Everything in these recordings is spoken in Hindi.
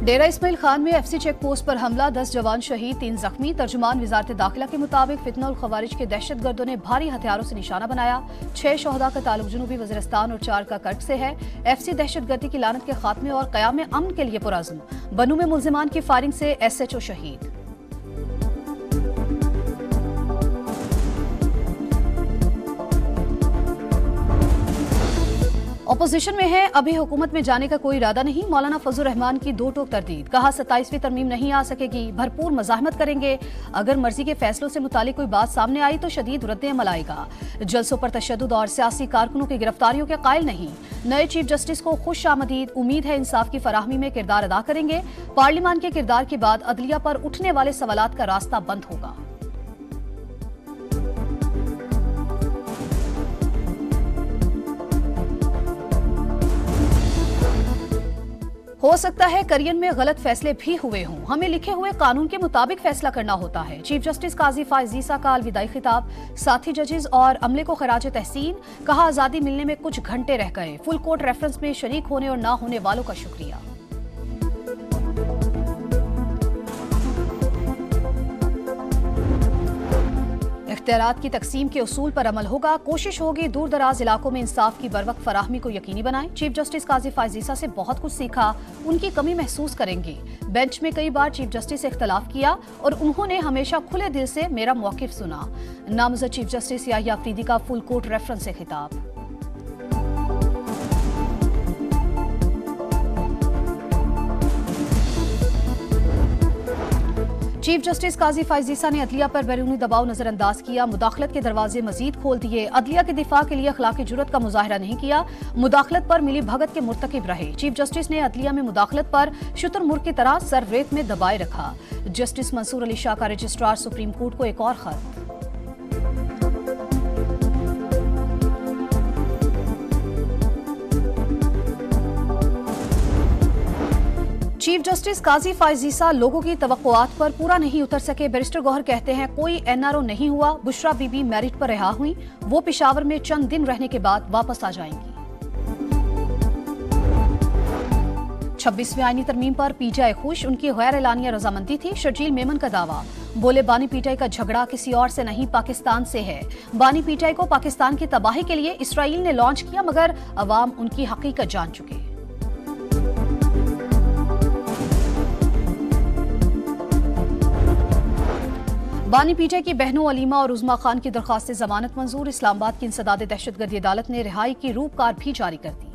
डेरा इस्माइल खान में एफसी चेक पोस्ट पर हमला, 10 जवान शहीद, 3 जख्मी। तर्जुमान वजारत दाखिला के मुताबिक फितना और खवारिज के दहशतगर्दों ने भारी हथियारों से निशाना बनाया। 6 शहदा का ताल्लुक जनूबी वज़ीरिस्तान और 4 का कर्क से है। एफसी दहशतगर्दी की लानत के खात्मे और क़याम अमन के लिए पुरअज़्म। बनू में मुल्जिमान की फायरिंग से SHO शहीद। अपोजिशन में है, अभी हुकूमत में जाने का कोई इरादा नहीं। मौलाना फजल रहमान की दो टोक तरदीद, कहा 27वीं तरमीम नहीं आ सकेगी, भरपूर मज़ाहमत करेंगे। अगर मर्जी के फैसलों से मुतालिक कोई बात सामने आई तो शदीद रद्द-ए-अमल आएगा। जलसों पर तशद्दुद और सियासी कारकुनों की गिरफ्तारियों के कायल नहीं। नए चीफ जस्टिस को खुश आमदीद, उम्मीद है इंसाफ की फराहमी में किरदार अदा करेंगे। पार्लियामान के किरदार के बाद अदलिया पर उठने वाले सवालात का रास्ता बंद होगा। हो सकता है करियर में गलत फैसले भी हुए हों, हमें लिखे हुए कानून के मुताबिक फैसला करना होता है। चीफ जस्टिस काजी फाइज ईसा का अलविदाई खिताब, साथी जजेस और अमले को खराज तहसीन, कहा आजादी मिलने में कुछ घंटे रह गए। फुल कोर्ट रेफरेंस में शरीक होने और ना होने वालों का शुक्रिया। इख्तियारात की तकसीम के उसूल पर अमल होगा, कोशिश होगी दूर दराज इलाकों में इंसाफ की बरवक्त फराहमी को यकीनी बनाएं। चीफ जस्टिस काजी फाइज ईसा से बहुत कुछ सीखा, उनकी कमी महसूस करेंगे। बेंच में कई बार चीफ जस्टिस से इख्तलाफ किया और उन्होंने हमेशा खुले दिल से मेरा मौकिफ सुना। नामज़द चीफ जस्टिस याहिया अफरीदी का फुल कोर्ट रेफरेंस से खिताब। चीफ जस्टिस काजी फाइज ईसा ने अदलिया पर बैरूनी दबाव नजरअंदाज किया, मुदाखलत के दरवाजे मजीद खोल दिए। अदलिया के दिफा के लिए अखलाकी जुर्रत का मुजाहरा नहीं किया, मुदाखलत पर मिली भगत के मुर्तकिब रहे। चीफ जस्टिस ने अदलिया में मुदाखलत पर शुतुरमुर्ग की तरह सर रेत में दबाए रखा। जस्टिस मंसूर अली शाह का रजिस्ट्रार सुप्रीम कोर्ट को एक और खत। चीफ जस्टिस काजी फाइज ईसा लोगों की तवक्कुआत पर पूरा नहीं उतर सके। बैरिस्टर गौहर कहते हैं कोई NRO नहीं हुआ, बुशरा बीबी मैरिट पर रिहा हुई, वो पेशावर में चंद दिन रहने के बाद वापस आ जाएंगी। 26वीं आईनी तरमीम पर PTI खुश, उनकी गैर एलानिया रजामंदी थी। शर्जील मेमन का दावा, बोले बानी PTI का झगड़ा किसी और से नहीं पाकिस्तान से है। बानी PTI को पाकिस्तान की तबाही के लिए इसराइल ने लॉन्च किया, मगर अवाम उनकी हकीकत जान चुके। बानी PTI की बहनों अलीमा और उज़मा खान की दरखास्त से जमानत मंजूर। इस्लामाबाद की इंसदाद दहशतगर्दी अदालत ने रिहाई की रूपकार भी जारी कर दी।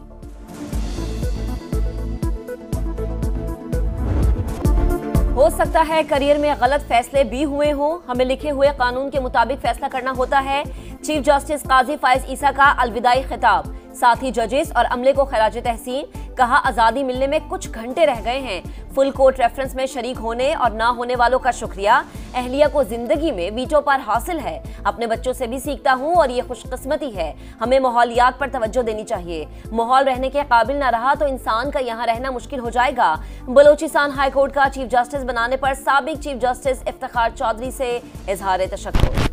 हो सकता है करियर में गलत फैसले भी हुए हों, हमें लिखे हुए कानून के मुताबिक फैसला करना होता है। चीफ जस्टिस काजी फाइज ईसा का अलविदाई खिताब, साथी जजेस और अमले को खराज तहसीन, कहा आजादी मिलने में कुछ घंटे रह गए हैं। फुल कोर्ट रेफरेंस में शरीक होने और ना होने वालों का शुक्रिया। अहलिया को जिंदगी में वीटो पार हासिल है, अपने बच्चों से भी सीखता हूँ और ये खुशकिस्मती है। हमें माहौलियात पर तवज्जो देनी चाहिए। माहौल रहने के काबिल ना रहा तो इंसान का यहाँ रहना मुश्किल हो जाएगा। बलोचिस्तान हाई कोर्ट का चीफ जस्टिस बनाने पर साबिक चीफ जस्टिस इफ्तिखार चौधरी से इजहार तशक्कुर।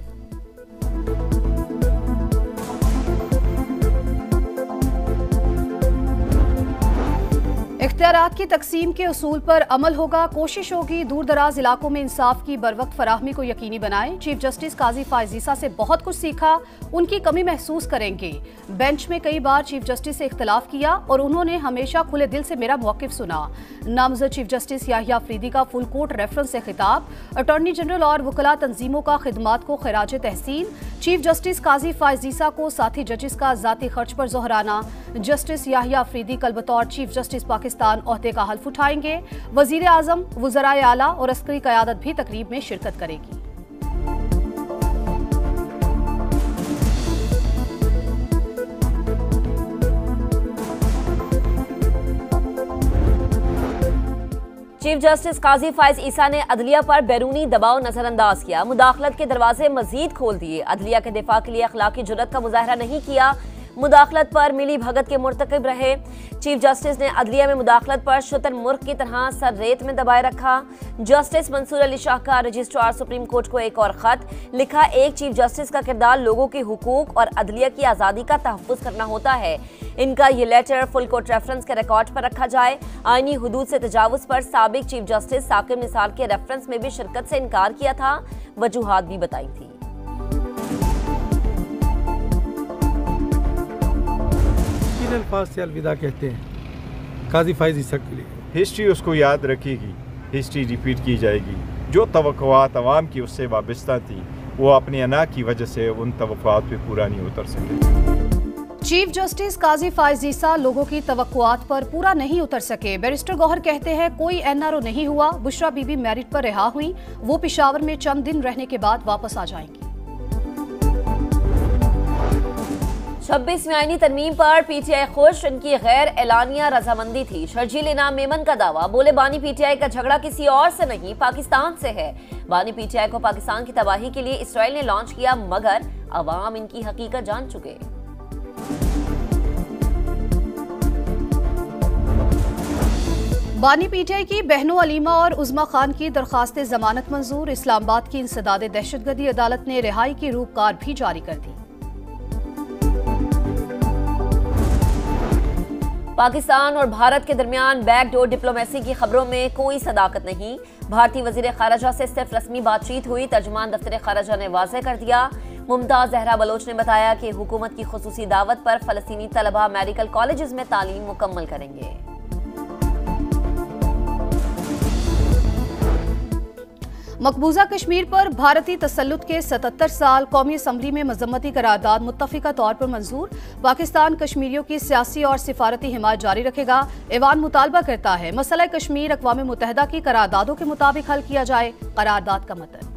इख्तियारात की तकसीम के उसूल पर अमल होगा, कोशिश होगी दूर दराज इलाकों में इंसाफ की बरवक्त फराहमी को यकीनी बनाएं। चीफ जस्टिस काजी फाइज ईसा से बहुत कुछ सीखा, उनकी कमी महसूस करेंगे। बेंच में कई बार चीफ जस्टिस से इख्तलाफ किया और उन्होंने हमेशा खुले दिल से मेरा मौकिफ सुना। नामज़द चीफ जस्टिस याहिया अफरीदी का फुल कोर्ट रेफरेंस से खिताब। अटॉर्नी जनरल और वकला तंजीमों का खिदमात को खराज तहसीन। चीफ जस्टिस काजी फाइज ईसा को साथी जजेस का जाती खर्च पर जोहराना। जस्टिस याहिया अफरीदी कल बतौर चीफ जस्टिस पाकिस्तान ओहदे का हल्फ उठाएंगे। वजीर आजम, वज़राए आला और अस्करी क़यादत भी तकरीब में शिरकत करेगी। चीफ जस्टिस काजी फाइज ईसा ने अदलिया पर बैरूनी दबाव नजरअंदाज किया, मुदाखलत के दरवाजे मजीद खोल दिए। अदलिया के दिफा के लिए अखलाकी जुर्रत का मुजाहरा नहीं किया, मुदाखलत पर मिली भगत के मुर्तकिब रहे। चीफ जस्टिस ने अदलिया में मुदाखलत पर शुतुरमुर्ग की तरह सर रेत में दबाए रखा। जस्टिस मंसूर अली शाह का रजिस्ट्रार सुप्रीम कोर्ट को एक और खत लिखा। एक चीफ जस्टिस का किरदार लोगों के हुकूक और अदलिया की आज़ादी का तहफ़्फ़ुज़ करना होता है। इनका ये लेटर फुल कोर्ट रेफरेंस के रिकॉर्ड पर रखा जाए। आईनी हुदूद से तजावुज़ पर साबिक चीफ जस्टिस साकिब निसार के रेफरेंस में भी शिरकत से इनकार किया था, वजूहात भी बताई थी। किन अल्फाज से अलविदा कहते हैं काजी फाइज ईसा के लिए? हिस्ट्री उसको याद रखेगी, हिस्ट्री रिपीट की जाएगी। जो तवक्कुआत अवाम की उससे वाबस्ता थी वो अपनी अना की वजह से उन तवक्कुआत पे पूरा नहीं उतर सके। चीफ जस्टिस काजी फाइज ईसा लोगों की तवक्कुआत पर पूरा नहीं उतर सके। बैरिस्टर गौहर कहते हैं कोई एनआरओ नहीं हुआ। बुशरा बीबी मेरिट पर रिहा हुई, वो पेशावर में चंद दिन रहने के बाद वापस आ जाएंगी। 26वीं आईनी तरमीम पर पीटीआई खुश, इनकी गैर एलानिया रजामंदी थी। शर्जील इनाम मेमन का दावा, बोले बानी पीटीआई का झगड़ा किसी और से नहीं पाकिस्तान से है। बानी पीटीआई को पाकिस्तान की तबाही के लिए इसराइल ने लॉन्च किया, मगर अवाम इनकी हकीकत जान चुके। बानी पीटीआई की बहनों अलीमा और उज़मा खान की दरखास्त जमानत मंजूर। इस्लामाबाद की इंसदाद दहशतगर्दी अदालत ने रिहाई की रूपकार भी जारी कर दी। पाकिस्तान और भारत के दरमियान बैकडोर डिप्लोमेसी की खबरों में कोई सदाकत नहीं। भारतीय वजीर खारजा से सिर्फ रस्मी बातचीत हुई, तर्जुमान दफ्तर खारजा ने वाज़ेह कर दिया। मुमताज जहरा बलोच ने बताया कि हुकूमत की खुसूसी दावत पर फलस्तीनी तलबा मेडिकल कॉलेजेस में तालीम मुकम्मल करेंगे। मकबूजा कश्मीर पर भारतीय तसल्लुत के 77 साल, कौमी असम्बली में मजम्मती करारदाद मुत्तफिका तौर पर मंजूर। पाकिस्तान कश्मीरियों की सियासी और सिफारती हिमायत जारी रखेगा। ऐवान मुतालबा करता है मसला कश्मीर अक़वाम मुत्तहिदा की करारदादों के मुताबिक हल किया जाए। करारदाद का मतलब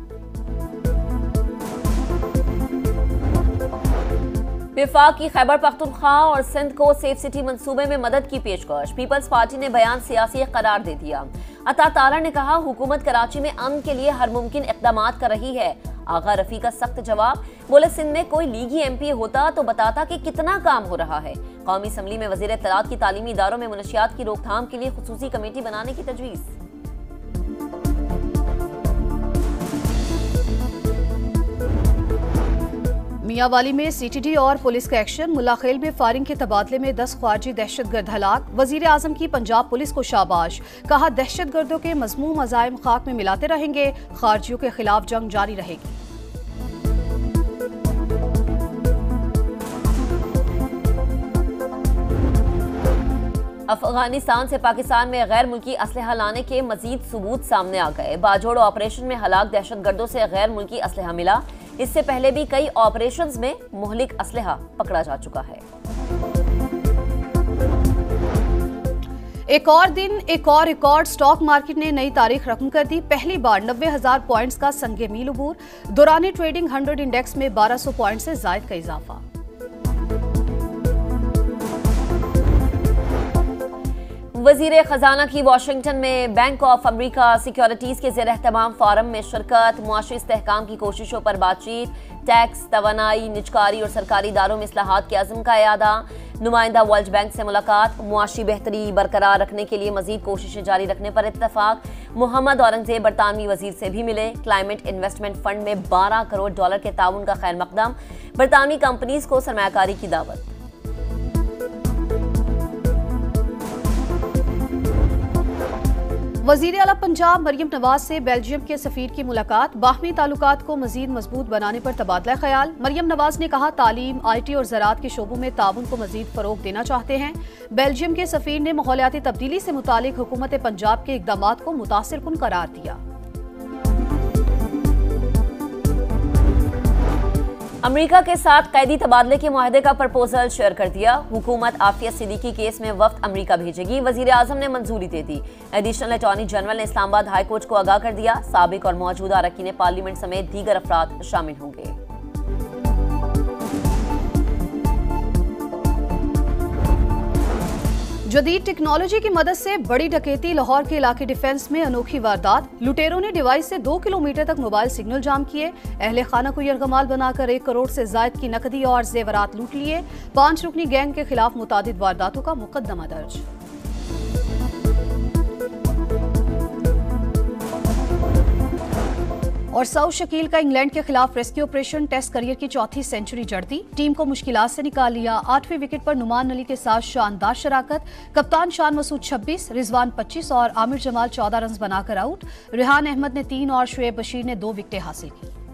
विफाक की खैबर पख्तूनख्वा और सिंध को सेफ सिटी मंसूबे में मदद की पेशकश। पीपल्स पार्टी ने बयान सियासी करार दे दिया। अता तारा ने कहा हुकूमत कराची में अमन के लिए हर मुमकिन इक़दामात कर रही है। आगा रफी का सख्त जवाब, बोले सिंध में कोई लीगी MP होता तो बताता कि कितना काम हो रहा है। कौमी असम्बली में वज़ीर इत्तलात की तालीमी इदारों में मुनशियात की रोकथाम के लिए खुसूसी कमेटी बनाने की तजवीज़। मियांवाली में CTD और पुलिस का एक्शन। मुल्लाखेल में फायरिंग के तबादले में 10 ख्वारजी दहशतगर्द हलाक। वजीर आजम की पंजाब पुलिस को शाबाश, कहा दहशतगर्दों के मज़मूम अज़ाइम खाक में मिलाते रहेंगे, खारजियों के खिलाफ जंग जारी रहेगी। अफगानिस्तान से पाकिस्तान में गैर मुल्की असलहा लाने के मजीद सबूत सामने आ गए। बाजोड़ ऑपरेशन में हलाक दहशतगर्दों से गैर मुल्की असलहा मिला। इससे पहले भी कई ऑपरेशंस में मुहलिक असलहा पकड़ा जा चुका है। एक और दिन एक और रिकॉर्ड। स्टॉक मार्केट ने नई तारीख रकम कर दी। पहली बार 90,000 पॉइंट्स का संगे मील अबूर। दौरान ट्रेडिंग 100 इंडेक्स में 1200 पॉइंट से जायद का इजाफा। वजीर खजाना की वाशिंगटन में बैंक ऑफ अमेरिका सिक्योरिटीज के ज़ेर एहतमाम फोरम में शिरकत। मुआशी इस्तेहकाम की कोशिशों पर बातचीत। टैक्स, तवानाई, निजकारी और सरकारी इदारों में इस्लाहात के अज़्म का यादा। नुमाइंदा वर्ल्ड बैंक से मुलाकात। मुआशी बेहतरी बरकरार रखने के लिए मजीद कोशिशें जारी रखने पर इत्तफाक। मोहम्मद औरंगजेब बरतानवी वजीर से भी मिले। क्लाइमेट इन्वेस्टमेंट फंड में $12 करोड़ के ताउन का खैर मकदम। बरतानवी कंपनीज को सरमायाकारी की दावत। वजीर आला पंजाब मरियम नवाज से बेल्जियम के सफीर की मुलाकात। बाहमी ताल्लुकात को मजीद मजबूत बनाने पर तबादला ख्याल। मरियम नवाज ने कहा तालीम, IT और ज़राअत के शोबों में ताउन को मजीद फरोग देना चाहते हैं। बेल्जियम के सफीर ने माहौलियाती तब्दीली से मुतालिक हुकूमत पंजाब के इक़दामात को मुतासिरकुन करार दिया। अमेरिका के साथ कैदी तबादले के मुआहदे का प्रपोजल शेयर कर दिया। हुकूमत आफिया सिद्दीकी केस में वफ्द अमेरिका भेजेगी। वजीर आजम ने मंजूरी दे दी। एडिशनल अटॉर्नी जनरल ने इस्लामाबाद हाई कोर्ट को आगाह कर दिया। साबिक और मौजूदा अरकान पार्लियामेंट समेत दीगर अफराद शामिल होंगे। जदीद टेक्नोलॉजी की मदद से बड़ी डकैती। लाहौर के इलाके डिफेंस में अनोखी वारदात। लुटेरों ने डिवाइस से 2 किलोमीटर तक मोबाइल सिग्नल जाम किए। अहले खाना को यरगमाल बनाकर 1 करोड़ से जायद की नकदी और जेवरात लूट लिए। 5 रुकनी गैंग के खिलाफ मुतादिद वारदातों का मुकदमा दर्ज। और सऊद शकील का इंग्लैंड के खिलाफ रेस्क्यू ऑपरेशन। टेस्ट करियर की 4थी सेंचुरी जड़ती। टीम को मुश्किलात से निकाल लिया। 8वीं विकेट पर नुमान अली के साथ शानदार शराकत। कप्तान शान मसूद 26, रिजवान 25 और आमिर जमाल 14 रन बनाकर आउट। रेहान अहमद ने 3 और शुएब बशीर ने 2 विकेटें हासिल की।